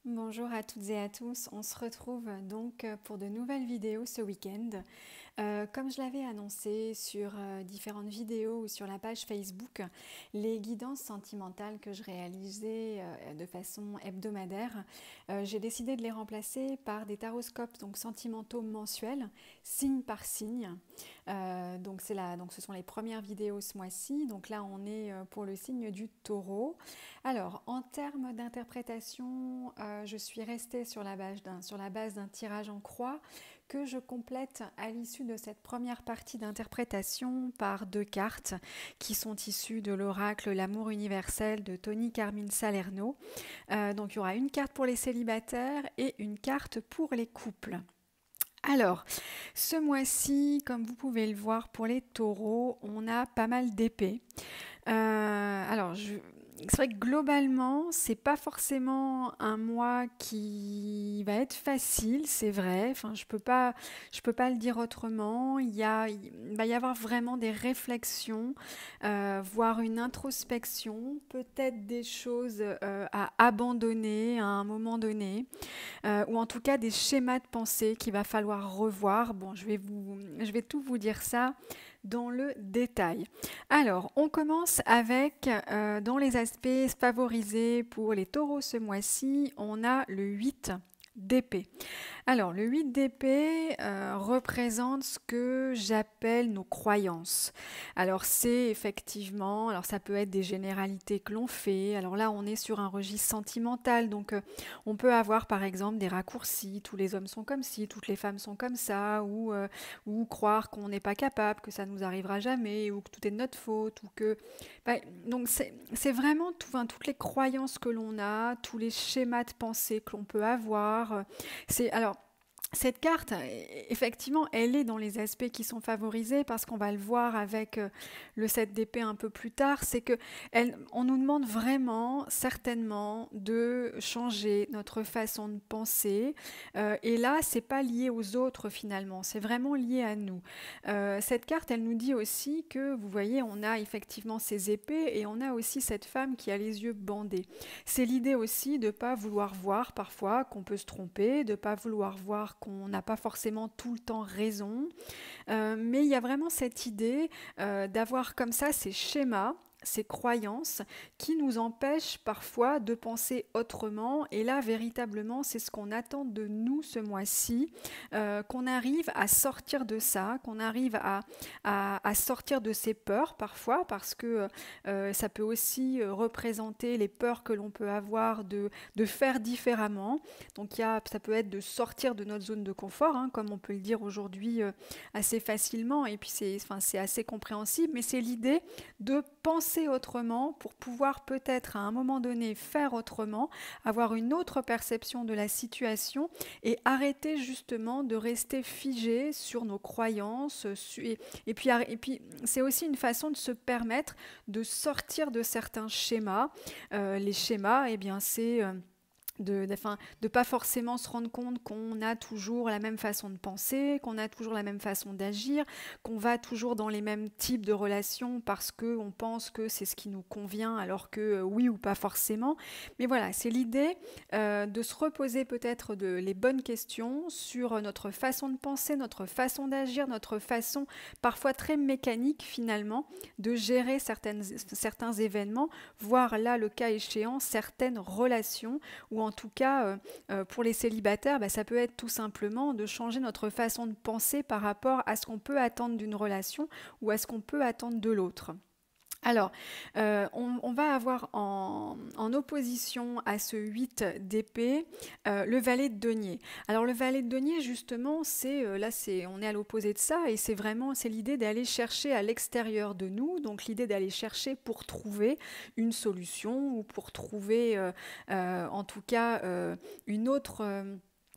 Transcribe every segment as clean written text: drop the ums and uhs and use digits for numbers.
Bonjour à toutes et à tous, on se retrouve donc pour de nouvelles vidéos ce week-end. Comme je l'avais annoncé sur différentes vidéos ou sur la page Facebook, les guidances sentimentales que je réalisais de façon hebdomadaire, j'ai décidé de les remplacer par des taroscopes donc sentimentaux mensuels, signe par signe. Donc ce sont les premières vidéos ce mois-ci. Donc là on est pour le signe du Taureau. Alors en termes d'interprétation, je suis restée sur la base d'un tirage en croix que je complète à l'issue de cette première partie d'interprétation par deux cartes qui sont issues de l'oracle L'amour universel de Tony Carmine Salerno. Donc il y aura une carte pour les célibataires et une carte pour les couples. Alors, ce mois-ci, comme vous pouvez le voir pour les taureaux, on a pas mal d'épées. C'est vrai que globalement, c'est pas forcément un mois qui va être facile, c'est vrai. Enfin, je peux pas le dire autrement. Il va y avoir vraiment des réflexions, voire une introspection, peut-être des choses à abandonner à un moment donné, ou en tout cas des schémas de pensée qu'il va falloir revoir. Bon, je vais tout vous dire ça dans le détail. Alors, on commence avec, dans les aspects favorisés pour les taureaux ce mois-ci, on a le 8 d'épée. Alors, le 8 d'épée représente ce que j'appelle nos croyances. Alors, c'est effectivement, alors ça peut être des généralités que l'on fait. Alors là, on est sur un registre sentimental, donc on peut avoir par exemple des raccourcis. Tous les hommes sont comme ci, toutes les femmes sont comme ça, ou croire qu'on n'est pas capable, que ça nous arrivera jamais, ou que tout est de notre faute, ou que. Bah, donc c'est vraiment toutes les croyances que l'on a, tous les schémas de pensée que l'on peut avoir. C'est alors cette carte, effectivement, elle est dans les aspects qui sont favorisés parce qu'on va le voir avec le 7 d'épée un peu plus tard, c'est que on nous demande vraiment, certainement, de changer notre façon de penser. Et là, c'est pas lié aux autres finalement, c'est vraiment lié à nous. Cette carte, elle nous dit aussi que, vous voyez, on a effectivement ces épées et on a aussi cette femme qui a les yeux bandés. C'est l'idée aussi de ne pas vouloir voir parfois qu'on peut se tromper, de ne pas vouloir voir qu'on n'a pas forcément tout le temps raison. Mais il y a vraiment cette idée d'avoir comme ça ces schémas, ces croyances qui nous empêchent parfois de penser autrement. Et là, véritablement, c'est ce qu'on attend de nous ce mois-ci, qu'on arrive à sortir de ça, qu'on arrive à sortir de ces peurs parfois, parce que ça peut aussi représenter les peurs que l'on peut avoir de faire différemment. Donc ça peut être de sortir de notre zone de confort, hein, comme on peut le dire aujourd'hui assez facilement, et puis c'est assez compréhensible, mais c'est l'idée de penser autrement pour pouvoir peut-être à un moment donné faire autrement, avoir une autre perception de la situation et arrêter justement de rester figé sur nos croyances. Et puis c'est aussi une façon de se permettre de sortir de certains schémas. Les schémas, eh bien c'est de pas forcément se rendre compte qu'on a toujours la même façon de penser, qu'on a toujours la même façon d'agir, qu'on va toujours dans les mêmes types de relations parce qu'on pense que c'est ce qui nous convient alors que oui ou pas forcément. Mais voilà, c'est l'idée de se reposer peut-être les bonnes questions sur notre façon de penser, notre façon d'agir, notre façon parfois très mécanique finalement de gérer certains événements, voire là le cas échéant certaines relations ou en tout cas, pour les célibataires, ça peut être tout simplement de changer notre façon de penser par rapport à ce qu'on peut attendre d'une relation ou à ce qu'on peut attendre de l'autre. Alors, on va avoir en opposition à ce 8 d'épée le valet de denier. Alors le valet de denier, justement, on est à l'opposé de ça et c'est l'idée d'aller chercher à l'extérieur de nous, donc l'idée d'aller chercher pour trouver une solution ou pour trouver en tout cas une autre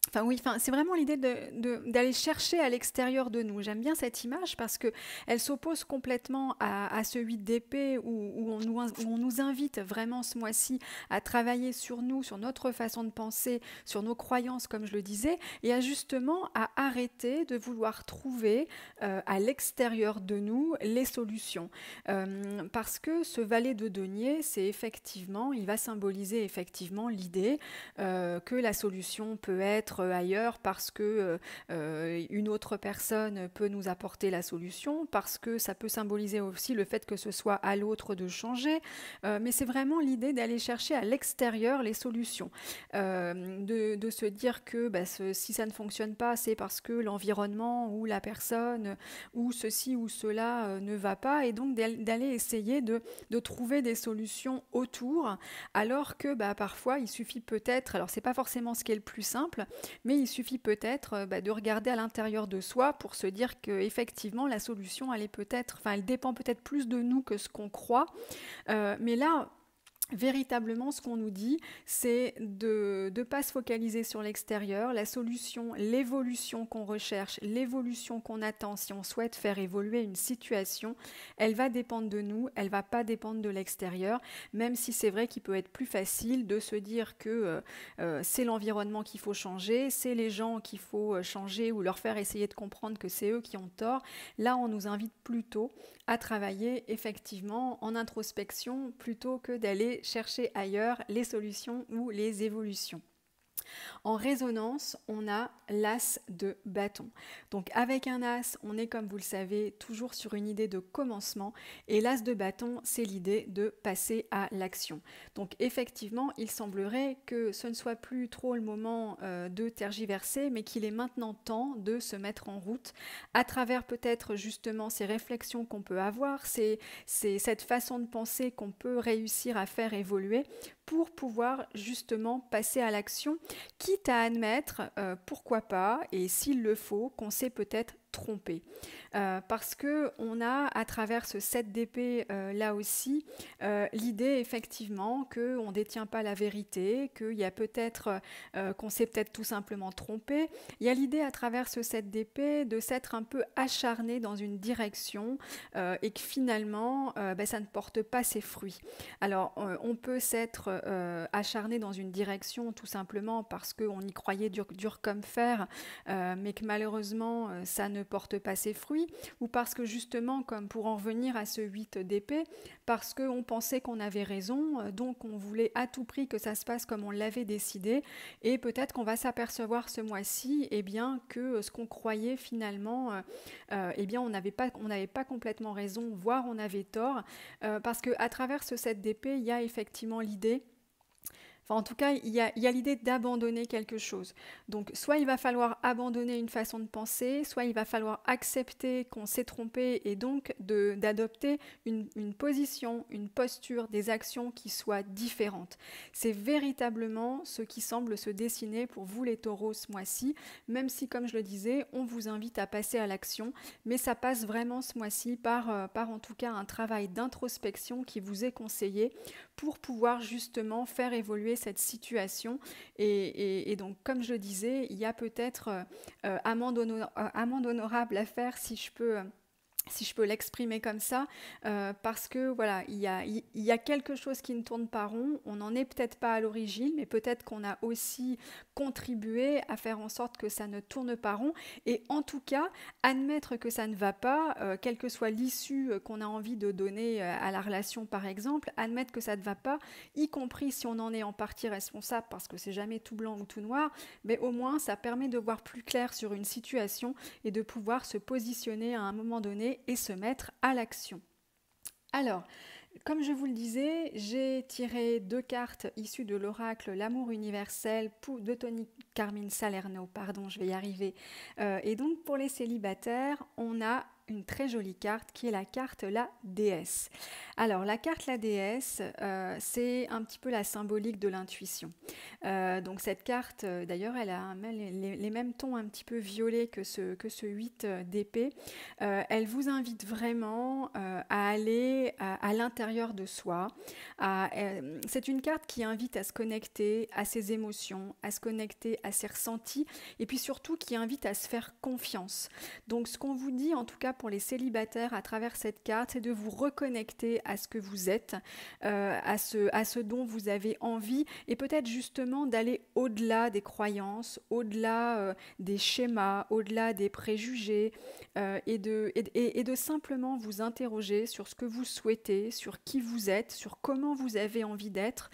Enfin oui, enfin, c'est vraiment l'idée d'aller chercher à l'extérieur de nous. J'aime bien cette image parce que elle s'oppose complètement à ce 8 d'épée où on nous invite vraiment ce mois-ci à travailler sur nous, sur notre façon de penser, sur nos croyances, comme je le disais, et à justement à arrêter de vouloir trouver à l'extérieur de nous les solutions. Parce que ce valet de denier, c'est effectivement, il va symboliser effectivement l'idée que la solution peut être ailleurs parce que une autre personne peut nous apporter la solution, parce que ça peut symboliser aussi le fait que ce soit à l'autre de changer, mais c'est vraiment l'idée d'aller chercher à l'extérieur les solutions, de se dire que bah, si ça ne fonctionne pas, c'est parce que l'environnement ou la personne ou ceci ou cela ne va pas, et donc d'aller essayer de trouver des solutions autour, alors que bah, parfois il suffit peut-être, alors c'est pas forcément ce qui est le plus simple, mais il suffit peut-être bah, de regarder à l'intérieur de soi pour se dire que effectivement la solution elle est peut-être, enfin elle dépend peut-être plus de nous que ce qu'on croit, mais là véritablement, ce qu'on nous dit, c'est de ne pas se focaliser sur l'extérieur. La solution, l'évolution qu'on recherche, l'évolution qu'on attend si on souhaite faire évoluer une situation, elle va dépendre de nous, elle ne va pas dépendre de l'extérieur, même si c'est vrai qu'il peut être plus facile de se dire que c'est l'environnement qu'il faut changer, c'est les gens qu'il faut changer ou leur faire essayer de comprendre que c'est eux qui ont tort. Là, on nous invite plutôt à travailler effectivement en introspection plutôt que d'aller chercher ailleurs les solutions ou les évolutions. En résonance, on a l'as de bâton. Donc avec un as, on est comme vous le savez toujours sur une idée de commencement, et l'as de bâton, c'est l'idée de passer à l'action. Donc effectivement, il semblerait que ce ne soit plus trop le moment de tergiverser, mais qu'il est maintenant temps de se mettre en route à travers peut-être justement ces réflexions qu'on peut avoir, c'est cette façon de penser qu'on peut réussir à faire évoluer pour pouvoir justement passer à l'action, quitte à admettre, pourquoi pas, et s'il le faut, qu'on s'est peut-être trompé. Parce que on a à travers ce 7 d'épée là aussi l'idée effectivement qu'on ne détient pas la vérité, qu'il y a peut-être qu'on s'est peut-être tout simplement trompé. Il y a l'idée à travers ce 7 d'épée de s'être un peu acharné dans une direction et que finalement ben, ça ne porte pas ses fruits. Alors on peut s'être acharné dans une direction tout simplement parce qu'on y croyait dur comme fer, mais que malheureusement ça ne porte pas ses fruits, ou parce que justement, comme pour en revenir à ce 8 d'épée, parce qu'on pensait qu'on avait raison, donc on voulait à tout prix que ça se passe comme on l'avait décidé, et peut-être qu'on va s'apercevoir ce mois-ci eh bien, que ce qu'on croyait finalement, eh bien, on n'avait pas complètement raison, voire on avait tort, parce qu'à travers ce 7 d'épée, il y a effectivement l'idée. Enfin, en tout cas, il y a l'idée d'abandonner quelque chose. Donc, soit il va falloir abandonner une façon de penser, soit il va falloir accepter qu'on s'est trompé et donc d'adopter une position, une posture, des actions qui soient différentes. C'est véritablement ce qui semble se dessiner pour vous les taureaux ce mois-ci, même si, comme je le disais, on vous invite à passer à l'action, mais ça passe vraiment ce mois-ci par en tout cas un travail d'introspection qui vous est conseillé pour pouvoir justement faire évoluer cette situation. Et donc, comme je le disais, il y a peut-être amende honorable à faire, si je peux l'exprimer comme ça, parce que voilà, il y a quelque chose qui ne tourne pas rond, on n'en est peut-être pas à l'origine, mais peut-être qu'on a aussi contribué à faire en sorte que ça ne tourne pas rond, et en tout cas, admettre que ça ne va pas, quelle que soit l'issue qu'on a envie de donner à la relation par exemple, admettre que ça ne va pas, y compris si on en est en partie responsable, parce que c'est jamais tout blanc ou tout noir, mais au moins ça permet de voir plus clair sur une situation et de pouvoir se positionner à un moment donné et se mettre à l'action. Alors, comme je vous le disais, j'ai tiré 2 cartes issues de l'oracle L'amour universel de Tony Carmine Salerno, pardon, je vais y arriver. Et donc pour les célibataires, on a une très jolie carte qui est la carte la déesse. Alors la carte la déesse, c'est un petit peu la symbolique de l'intuition. Donc cette carte, d'ailleurs, elle a les mêmes tons un petit peu violets que ce 8 d'épée. Elle vous invite vraiment à aller à l'intérieur de soi. C'est une carte qui invite à se connecter à ses émotions, à se connecter à ses ressentis, et puis surtout qui invite à se faire confiance. Donc ce qu'on vous dit, en tout cas pour les célibataires à travers cette carte, c'est de vous reconnecter à ce que vous êtes, à ce dont vous avez envie, et peut-être justement d'aller au-delà des croyances, au-delà des schémas, au-delà des préjugés, et de simplement vous interroger sur ce que vous souhaitez, sur qui vous êtes, sur comment vous avez envie d'être,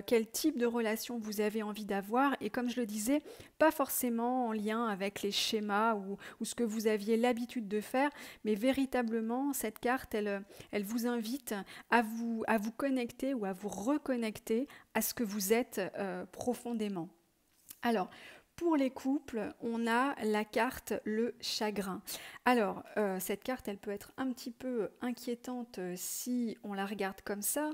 quel type de relation vous avez envie d'avoir, et comme je le disais, pas forcément en lien avec les schémas ou ce que vous aviez l'habitude de faire, mais véritablement cette carte, elle vous invite à vous connecter ou à vous reconnecter à ce que vous êtes profondément. Alors, pour les couples, on a la carte le chagrin. Alors, cette carte, elle peut être un petit peu inquiétante si on la regarde comme ça,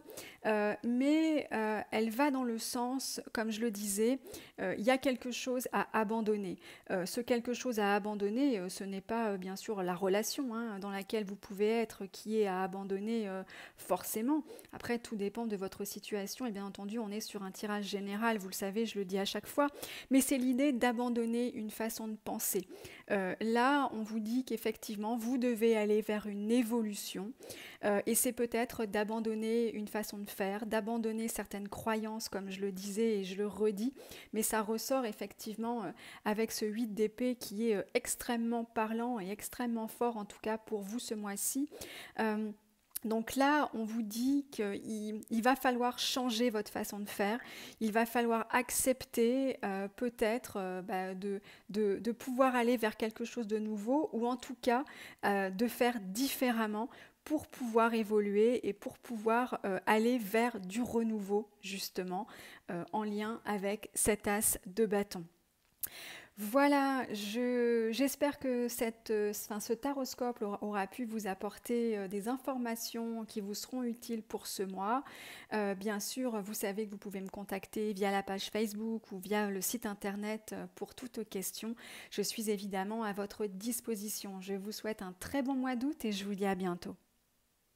mais elle va dans le sens, comme je le disais, il y a quelque chose à abandonner. Ce quelque chose à abandonner, ce n'est pas bien sûr la relation dans laquelle vous pouvez être qui est à abandonner forcément. Après, tout dépend de votre situation et bien entendu, on est sur un tirage général, vous le savez, je le dis à chaque fois, mais c'est l'idée d'abandonner une façon de penser. Là, on vous dit qu'effectivement, vous devez aller vers une évolution et c'est peut-être d'abandonner une façon de faire, d'abandonner certaines croyances, comme je le disais et je le redis, mais ça ressort effectivement avec ce 8 d'épée qui est extrêmement parlant et extrêmement fort, en tout cas pour vous ce mois-ci. Donc là, on vous dit qu'il va falloir changer votre façon de faire, il va falloir accepter peut-être de pouvoir aller vers quelque chose de nouveau ou en tout cas de faire différemment pour pouvoir évoluer et pour pouvoir aller vers du renouveau justement en lien avec cet as de bâton. Voilà, j'espère que ce taroscope aura pu vous apporter des informations qui vous seront utiles pour ce mois. Bien sûr, vous savez que vous pouvez me contacter via la page Facebook ou via le site internet pour toutes questions. Je suis évidemment à votre disposition. Je vous souhaite un très bon mois d'août et je vous dis à bientôt.